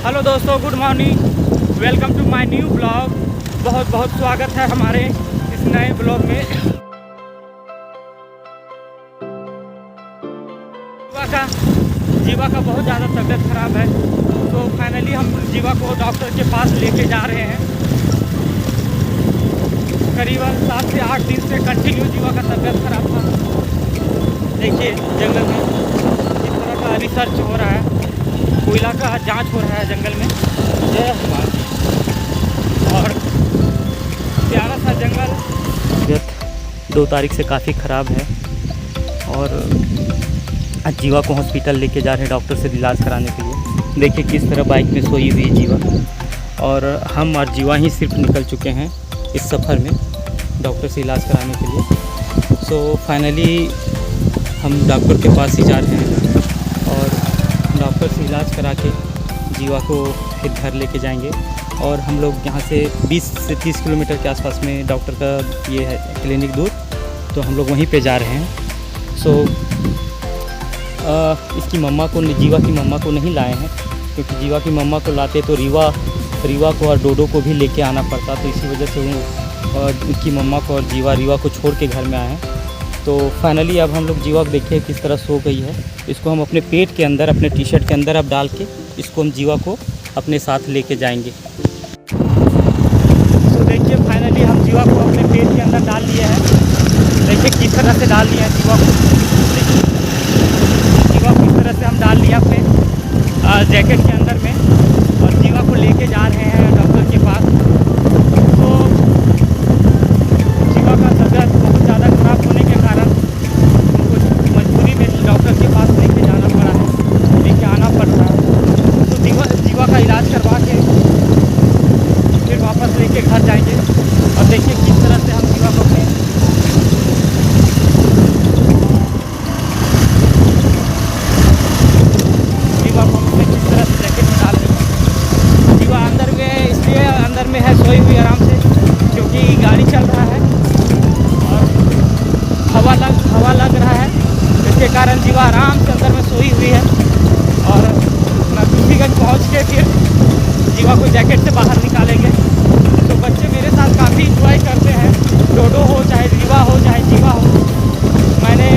Hello दोस्तों, good morning, welcome to my new blog. बहुत बहुत स्वागत है हमारे इस नए ब्लॉग में। जीवा का बहुत ज़्यादा तबीयत ख़राब है, तो फाइनली हम जीवा को डॉक्टर के पास लेके जा रहे हैं। करीबन 7 से 8 दिन से कंटिन्यू जीवा का तबीयत ख़राब था। देखिए जंगल में इस तरह का रिसर्च हो रहा है, कोयला का जांच हो रहा है जंगल में। और प्यारा सा जंगल 2 तारीख से काफ़ी ख़राब है और आज जीवा को हॉस्पिटल लेके जा रहे हैं डॉक्टर से इलाज कराने के लिए। देखिए किस तरह बाइक में सोई हुई है जीवा, और हम और जीवा ही सिर्फ निकल चुके हैं इस सफ़र में डॉक्टर से इलाज कराने के लिए। सो फाइनली हम डॉक्टर के पास ही जा रहे हैं और डॉक्टर से इलाज करा के जीवा को फिर घर लेके जाएंगे। और हम लोग यहाँ से 20 से 30 किलोमीटर के आसपास में डॉक्टर का ये है क्लिनिक दूर, तो हम लोग वहीं पे जा रहे हैं। सो इसकी मम्मा को, जीवा की मम्मा को नहीं लाए हैं, क्योंकि जीवा की मम्मा को लाते तो रीवा को और डोडो को भी लेके आना पड़ता, तो इसी वजह से उनकी मम्मा को और रीवा को छोड़ के घर में आए हैं। तो फाइनली अब हम लोग जीवा को देखिए किस तरह सो गई है। इसको हम अपने पेट के अंदर, अपने टी शर्ट के अंदर अब डाल के इसको हम जीवा को अपने साथ लेके जाएंगे। तो देखिए फाइनली हम जीवा को अपने पेट के अंदर डाल लिए हैं। देखिए किस तरह से डाल लिया है जीवा को। जीवा को इस तरह से हम डाल लिया अपने जैकेट के अंदर में, और जीवा को लेके जा रहे हैं डॉक्टर के पास। तो जीवा का तबीयत बहुत ज़्यादा ख़राब होने के कारण उनको मजबूरी में डॉक्टर के पास लेके जाना पड़ा है, लेके आना पड़ रहा है। तो जीवा का इलाज करवा के फिर वापस लेके घर जाएंगे। और देखिए किस तरह से हम जीवा को अपने किस तरह से जैकेट में डाल देंगे। जीवा अंदर में, इसलिए अंदर में है सोई हुई आराम से, क्योंकि गाड़ी चल रहा है और हवा लग रहा है, इसके कारण जीवा आराम से अंदर में सोई हुई है। और नरसिंहगंज पहुँच के फिर जीवा को जैकेट से बाहर निकालेंगे। तो बच्चे मेरे साथ काफ़ी इंजॉय करते हैं, डोडो हो चाहे रीवा हो चाहे जीवा हो। मैंने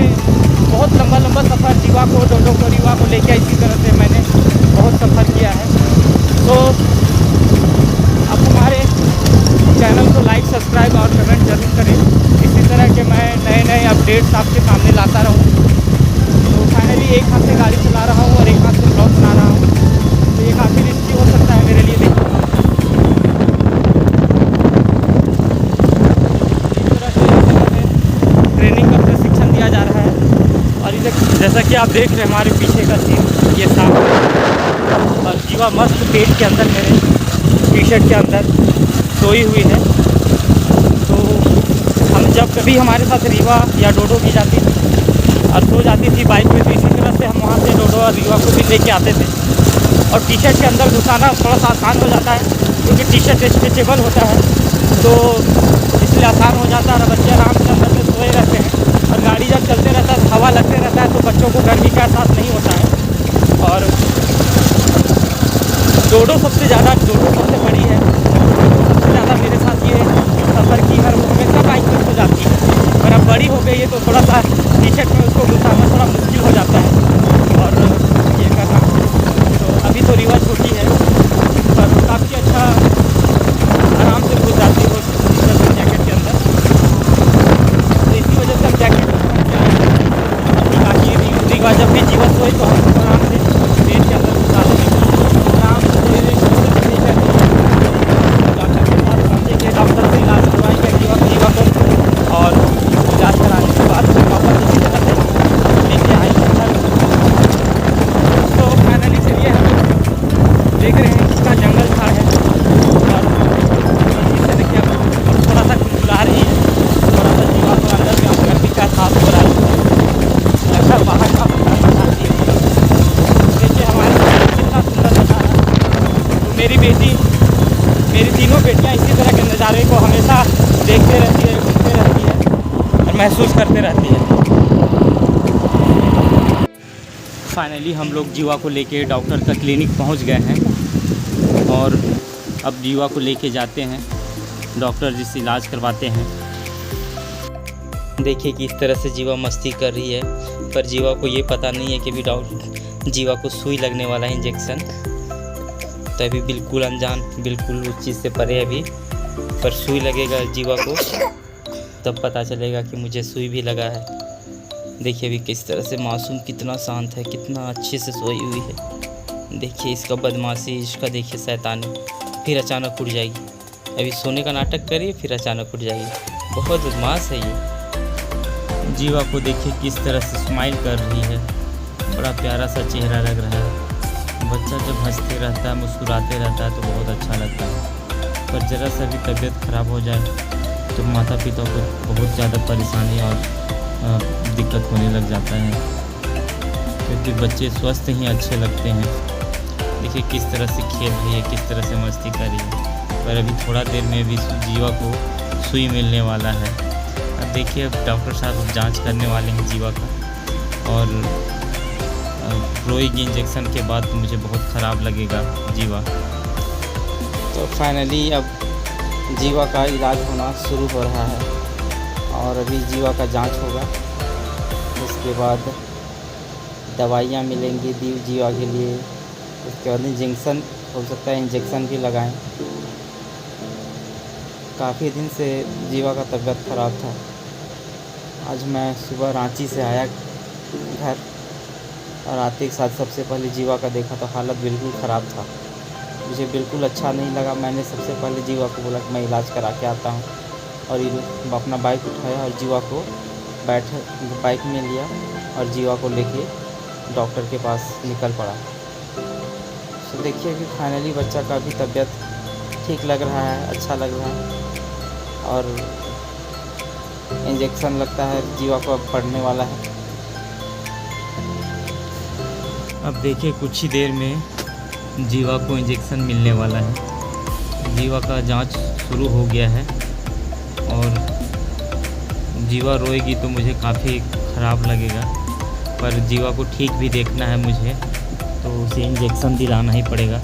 बहुत लंबा सफ़र जीवा को, डोडो को, रीवा को लेके इसी तरह से मैंने बहुत सफ़र किया है। तो आप हमारे चैनल को लाइक, सब्सक्राइब और कमेंट जरूर करें। इसी तरह के मैं नए अपडेट्स आपके सामने लाता रहूँ। तो फाइनली एक हाथ से गाड़ी चला रहा हूँ और एक हाथ से ब्लॉग बना रहा हूँ, तो ये काफ़ी रिस्की हो सकता है मेरे लिए। इस तरह से ट्रेनिंग का प्रशिक्षण दिया जा रहा है। और इसे जैसा कि आप देख रहे हैं हमारे पीछे का सीन, ये सांप है और जीवा मस्त पेट के अंदर, मेरे टी शर्ट के अंदर सोई हुई है। तो हम जब कभी हमारे साथ रीवा या डोडो भी जाती और सो जाती थी बाइक में, तो इसी तरह से हम वहाँ से डोडो और रीवा को भी लेके आते थे। और टी शर्ट के अंदर घुसाना थोड़ा सा आसान हो जाता है, क्योंकि टी शर्ट स्ट्रेचेबल होता है, तो इसलिए आसान हो जाता है और बच्चे आराम से अंदर में सोए रहते हैं। और गाड़ी जब चलते रहता है, हवा लगते रहता है, तो बच्चों को गर्मी का एहसास नहीं होता है। और डोडो सबसे बड़ी है, सबसे ज़्यादा मेरे साथ ये सफ़र की हर हमेशा बाइक में सो जाती है। और अब बड़ी हो गई है तो थोड़ा सा टी शर्ट में उसको घुसाना थोड़ा मुश्किल हो जाता है और ये करना। तो अभी तो रीवा छोटी है पर काफ़ी अच्छा आराम से घुस जाती है वो जैकेट के अंदर। तो इसी वजह से हम जैकेट ताकि रीवा जब भी जीवन सोए तो हम आराम से पेट के अंदर घुसा देंगे, आराम से डॉक्टर से इलाज करवाएंगे जीवा को, और इलाज कराने के बाद फिर वापस इसी तरह से लेके आएंगे घर। तो फाइनली चलिए हम देख रहे हैं कितना जंगल था है, और इसी से देखिए थोड़ा सा खुला रही है, थोड़ा सा जीवा को अंदर में गर्मी का एहसास हो रहा है। अच्छा बाहर का देखिए हमारे कितना सुंदर नज़ारा है। तो मेरी तीनों बेटियां इसी तरह के नज़ारे को हमेशा देखते रहती है, घूमते रहती है और महसूस करते रहती है। फाइनली हम लोग जीवा को लेके डॉक्टर का क्लिनिक पहुंच गए हैं। और अब जीवा को लेके जाते हैं डॉक्टर जी से इलाज करवाते हैं। देखिए किस तरह से जीवा मस्ती कर रही है, पर जीवा को ये पता नहीं है कि भी जीवा को सुई लगने वाला है, इंजेक्शन। तो अभी बिल्कुल अनजान, बिल्कुल उस चीज़ से परे अभी, पर सुई लगेगा जीवा को तब पता चलेगा कि मुझे सुई भी लगा है। देखिए अभी किस तरह से मासूम कितना शांत है, कितना अच्छे से सोई हुई है। देखिए इसका बदमाशी, इसका देखिए शैतानी, फिर अचानक उठ जाएगी। अभी सोने का नाटक करिए फिर अचानक उठ जाएगी। बहुत बदमाश है ये। जीवा को देखिए किस तरह से स्माइल कर रही है, बड़ा प्यारा सा चेहरा लग रहा है। बच्चा जब हंसते रहता है, मुस्कुराते रहता है तो बहुत अच्छा लगता है, पर ज़रा सा भी तबीयत ख़राब हो जाए तो माता पिता को बहुत ज़्यादा परेशानी और दिक्कत होने लग जाता है, क्योंकि बच्चे स्वस्थ ही अच्छे लगते हैं। देखिए किस तरह से खेल रही है, किस तरह से मस्ती कर रही है, पर अभी थोड़ा देर में भी जीवा को सुई मिलने वाला है। अब देखिए अब डॉक्टर साहब जांच करने वाले हैं जीवा का, और रोई की इंजेक्शन के बाद तो मुझे बहुत ख़राब लगेगा जीवा। तो फाइनली अब जीवा का इलाज होना शुरू हो रहा है, और अभी जीवा का जांच होगा, उसके बाद दवाइयाँ मिलेंगी जीवा के लिए, उसके बाद इंजेक्शन हो सकता है, इंजेक्शन भी लगाएं। काफ़ी दिन से जीवा का तबीयत ख़राब था। आज मैं सुबह रांची से आया घर, और आते के साथ सबसे पहले जीवा का देखा तो हालत बिल्कुल ख़राब था। मुझे बिल्कुल अच्छा नहीं लगा। मैंने सबसे पहले जीवा को बोला कि मैं इलाज करा के आता हूँ, और अपना बाइक उठाया और जीवा को बाइक में लिया और जीवा को लेके डॉक्टर के पास निकल पड़ा। तो देखिए कि फाइनली बच्चा का भी तबीयत ठीक लग रहा है, अच्छा लग रहा है, और इंजेक्शन लगता है जीवा को अब पड़ने वाला है। अब देखिए कुछ ही देर में जीवा को इंजेक्शन मिलने वाला है। जीवा का जांच शुरू हो गया है, और जीवा रोएगी तो मुझे काफ़ी ख़राब लगेगा, पर जीवा को ठीक भी देखना है मुझे, तो उसे इंजेक्शन दिलाना ही पड़ेगा।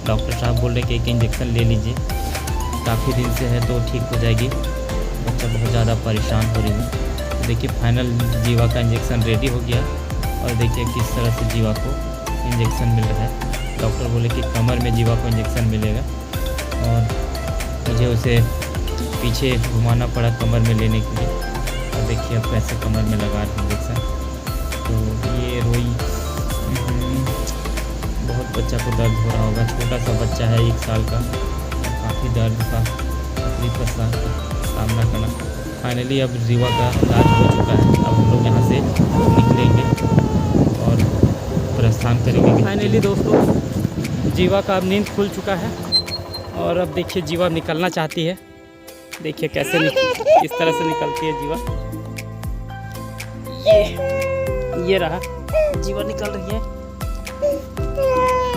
डॉक्टर साहब बोल रहे कि एक इंजेक्शन ले लीजिए, काफ़ी दिन से है तो ठीक हो जाएगी। बच्चा बहुत ज़्यादा परेशान हो रही है। देखिए फाइनल जीवा का इंजेक्शन रेडी हो गया, और देखिए किस तरह से जीवा को इंजेक्शन मिल रहा है। डॉक्टर बोले कि कमर में जीवा को इंजेक्शन मिलेगा, और मुझे उसे पीछे घुमाना पड़ा कमर में लेने के लिए। और देखिए अब कैसे कमर में लगा रहे इंजेक्शन। तो ये रोई, बहुत बच्चा को दर्द हो रहा होगा। छोटा सा बच्चा है, 1 साल का, काफ़ी दर्द का तकलीफ का सामना करना। फाइनली अब जीवा का इलाज हो चुका है। अब हम लोग यहाँ से निकलेंगे और प्रस्थान करेंगे। फाइनली दोस्तों जीवा का अब नींद खुल चुका है, और अब देखिए जीवा निकलना चाहती है। देखिए कैसे किस तरह से निकलती है जीवा। ये रहा, जीवा निकल रही है।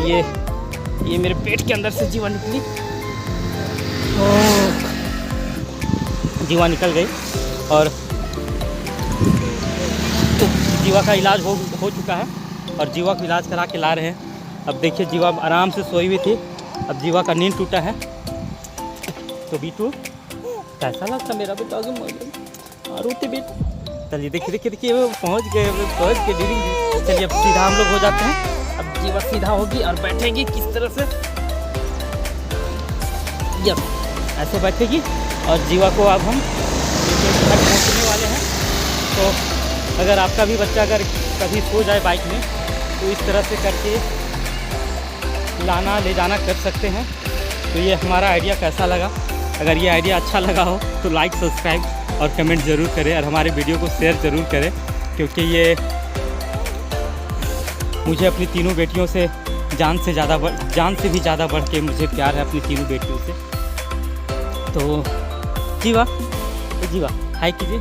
ये मेरे पेट के अंदर से जीवा निकली। जीवा निकल गई, और तो जीवा का इलाज हो चुका है, और जीवा को इलाज करा के ला रहे हैं। अब देखिए जीवा आराम से सोई हुई थी, अब जीवा का नींद टूटा है। तो बीटू कैसा लगता मेरा बेटा? रोते बेटा। चलिए देखिए वो पहुँच गए डीरी। चलिए अब सीधा हम लोग हो जाते हैं। अब जीवा सीधा होगी और बैठेगी किस तरह से, यस ऐसे बैठेगी, और जीवा को अब हम पहुँचने वाले हैं। तो अगर आपका भी बच्चा अगर कभी सो जाए बाइक में, तो इस तरह से करके लाना ले जाना कर सकते हैं। तो ये हमारा आइडिया कैसा लगा? अगर ये आइडिया अच्छा लगा हो तो लाइक, सब्सक्राइब और कमेंट ज़रूर करें, और हमारे वीडियो को शेयर ज़रूर करें, क्योंकि ये मुझे अपनी तीनों बेटियों से जान से भी ज़्यादा बढ़ के मुझे प्यार है अपनी तीनों बेटियों से। तो जीवा हाय कीजिए।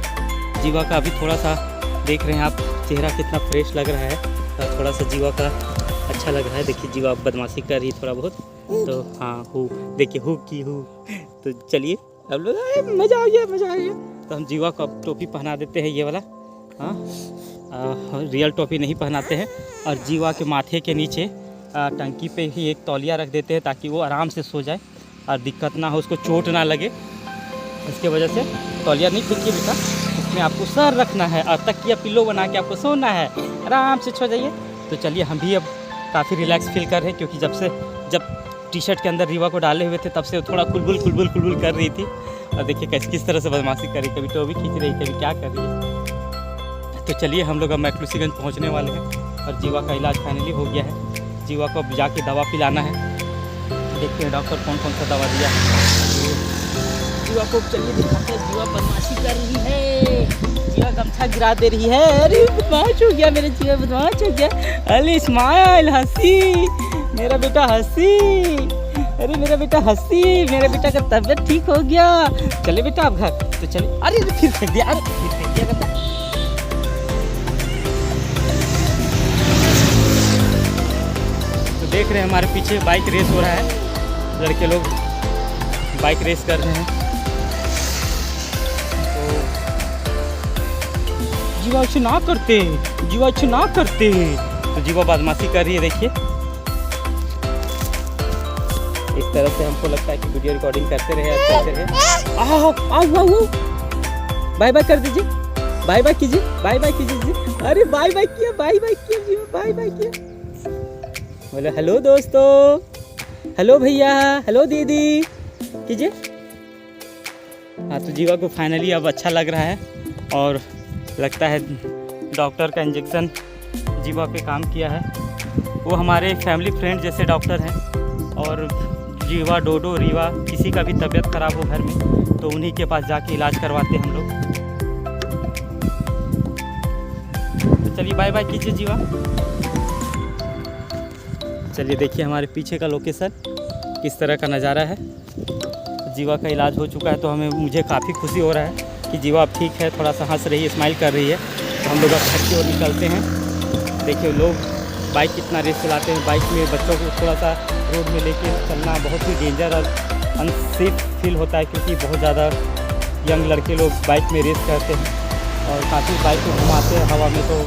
जीवा का अभी थोड़ा सा देख रहे हैं आप, चेहरा कितना फ्रेश लग रहा है, और थोड़ा सा जीवा का अच्छा लग रहा है। देखिए जीवा बदमाशी कर रही थोड़ा बहुत। तो हाँ देखिए हूँ। तो चलिए अब लोग मज़ा आ गया। तो हम जीवा को अब टोपी पहना देते हैं, ये वाला। हाँ रियल टोपी नहीं पहनाते हैं। और जीवा के माथे के नीचे टंकी पे ही एक तौलिया रख देते हैं ताकि वो आराम से सो जाए और दिक्कत ना हो, उसको चोट ना लगे। इसके वजह से तौलिया नहीं फेंकिए बेटा, इसमें आपको सर रखना है और तकिया पिल्लो बना के आपको सोना है, आराम से सो जाइए। तो चलिए हम भी अब काफ़ी रिलैक्स फील कर रहे हैं, क्योंकि जब टी शर्ट के अंदर रीवा को डाले हुए थे तब से वो थोड़ा कुलबुल कर रही थी। और देखिए किस तरह से बदमाशी कर रही, कभी टोपी खींच रही, कभी क्या कर रही है। तो चलिए हम लोग अब मैक्लूसीगंज पहुँचने वाले हैं और जीवा का इलाज फाइनली हो गया है। जीवा को अब जाके दवा पिलाना है, देखते हैं डॉक्टर कौन कौन सा दवा दिया है। जीवा को चलिए दिखाते हैं। जीवा बदमाशी कर रही है, जीवा गमछा गिरा दे रही है। अरे बदमाश हो गया मेरा जीवा, बदमाश हो गया। अरे स्माइल, हंसी मेरा बेटा, हंसी। अरे मेरा बेटा हंसी, मेरे बेटा का तबीयत ठीक हो गया। चले बेटा आप घर, तो चले। अरे फिर फेंक दिया, अरे फिर फेंक दिया बेटा। तो देख रहे हैं हमारे पीछे बाइक रेस हो रहा है, लड़के लोग बाइक रेस कर रहे हैं। जीवा अच्छे ना करते, जीवा अच्छे ना करते। तो जीवा बदमाशी कर रही है, देखिए इस तरह से हमको लगता है कि वीडियो रिकॉर्डिंग करते रहे, अच्छे रहे। आओ बाय बाय कर दीजिए, बाय बाय कीजिए, बाय बाय कीजिए। अरे बाय बाय किया, बाय बाय किया जीवा, बाय बाय किया। बोले हेलो दोस्तों, हेलो भैया, हेलो दीदी कीजिए। हाँ, तो जीवा को फाइनली अब अच्छा लग रहा है और लगता है डॉक्टर का इंजेक्शन जीवा पे काम किया है। वो हमारे फैमिली फ्रेंड जैसे डॉक्टर हैं और जीवा, डोडो, रीवा किसी का भी तबीयत ख़राब हो घर में तो उन्हीं के पास जाके इलाज करवाते हैं हम लोग। तो चलिए बाय बाय कीजिए जीवा। चलिए देखिए हमारे पीछे का लोकेशन किस तरह का नज़ारा है। जीवा का इलाज हो चुका है तो मुझे काफ़ी खुशी हो रहा है कि जीवा अब ठीक है, थोड़ा सा हंस रही है, स्माइल कर रही है। तो हम लोग अब घर की ओर निकलते हैं। देखिए लोग बाइक कितना रेस चलाते हैं, बाइक में बच्चों को थोड़ा सा रोड में लेके चलना बहुत ही डेंजर और अनसेफ फील होता है, क्योंकि बहुत ज़्यादा यंग लड़के लोग बाइक में रेस करते हैं और काफ़ी बाइक को घुमाते हैं हवा में, तो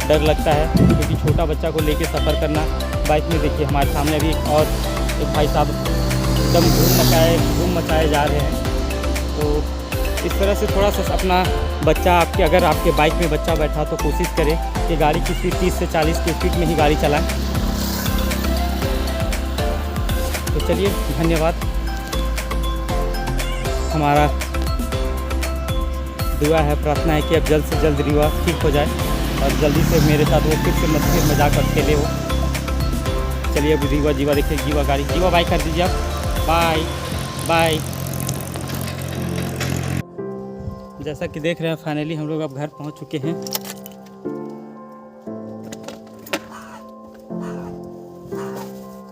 डर लगता है क्योंकि छोटा बच्चा को लेके सफ़र करना बाइक में। देखिए हमारे सामने अभी एक भाई साहब एकदम धूम मचाए जा रहे हैं। तो इस तरह से थोड़ा सा अपना बच्चा अगर आपके बाइक में बच्चा बैठा तो कोशिश करें कि गाड़ी की स्पीड 30 से 40 की स्पीड में ही गाड़ी चलाएं। तो चलिए धन्यवाद। हमारा दुआ है, प्रार्थना है कि अब जल्द से जल्द रीवा ठीक हो जाए और जल्दी से मेरे साथ वो फिर से मस्ती मजाक अकेले हो। चलिए अब रीवा, जीवा देखिए, जीवा गाड़ी, जीवा बाय कर दीजिए आप, बाय बाय। जैसा कि देख रहे हैं फाइनली हम लोग अब घर पहुंच चुके हैं।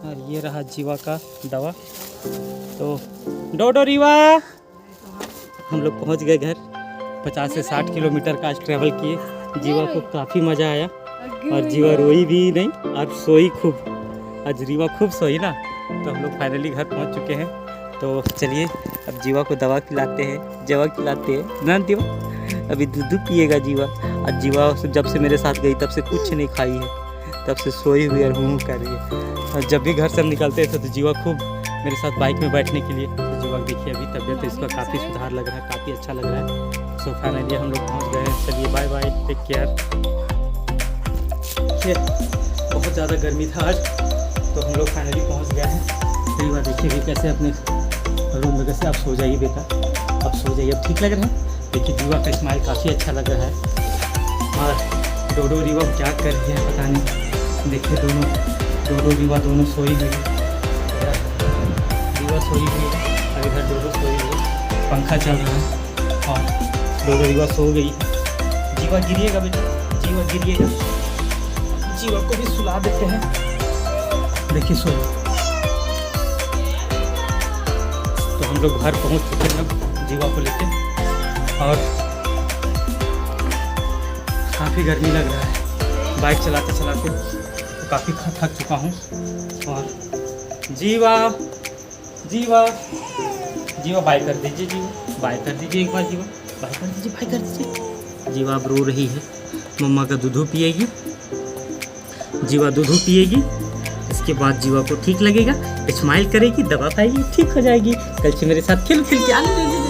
और ये रहा जीवा का दवा। तो डोडो, रीवा, हम लोग पहुंच गए घर। 50 से 60 किलोमीटर का आज ट्रैवल किए। जीवा को काफ़ी मज़ा आया और जीवा रोई भी नहीं और सोई खूब। आज रीवा खूब सोई ना। तो हम लोग फाइनली घर पहुंच चुके हैं। तो चलिए अब जीवा को दवा खिलाते हैं ना जीवा। अभी दूध पिएगा जीवा। आज जीवा जब से मेरे साथ गई तब से कुछ नहीं खाई है, तब से सोई हुई और हूँ कर रही है। और जब भी घर से हम निकलते थे तो जीवा खूब मेरे साथ बाइक में बैठने के लिए। तो जीवा देखिए अभी तबीयत इसका काफ़ी सुधार लग रहा है, काफ़ी अच्छा लग रहा है। सो फाइनली हम लोग पहुँच गए हैं। चलिए बाय बाय, टेक केयर। बहुत ज़्यादा गर्मी था आज, तो हम लोग फाइनली पहुँच गए हैं। रीवा देखिए भी कैसे अपने रूम में, कैसे आप सो जाइए बेटा, आप सो जाइए, अब ठीक लग रहा है। देखिए जीवा का स्माइल काफ़ी अच्छा लग रहा है। और डोडो रीवा क्या कर रही है पता नहीं। देखिए डोडो रीवा दोनों सोई हुई है। रीवा सोई हुई है और इधर डोडो सोई हुई है, पंखा चल रहा है और डोडो रीवा सो गई है। जीवा गिरिएगा बेटा, जीवा गिरिएगा। जीवा को भी सुला देते हैं। देखिए सो। तो हम लोग घर पहुंच चुके हैं जीवा को लेके और काफ़ी गर्मी लग रहा है। बाइक चलाते चलाते तो काफ़ी थक चुका हूँ। और जीवा जीवा जीवा बाय कर दीजिए, जीवा बाय कर दीजिए एक बार, जीवा बाय कर दीजिए, बाय कर दीजिए। जीवा अब रो रही है, मम्मा का दूध पिएगी। जीवा दूध पिएगी, इसके उसके बाद जीवा को ठीक लगेगा, स्माइल करेगी, दवा खाएगी, ठीक हो जाएगी। कल से मेरे साथ खेल खेल के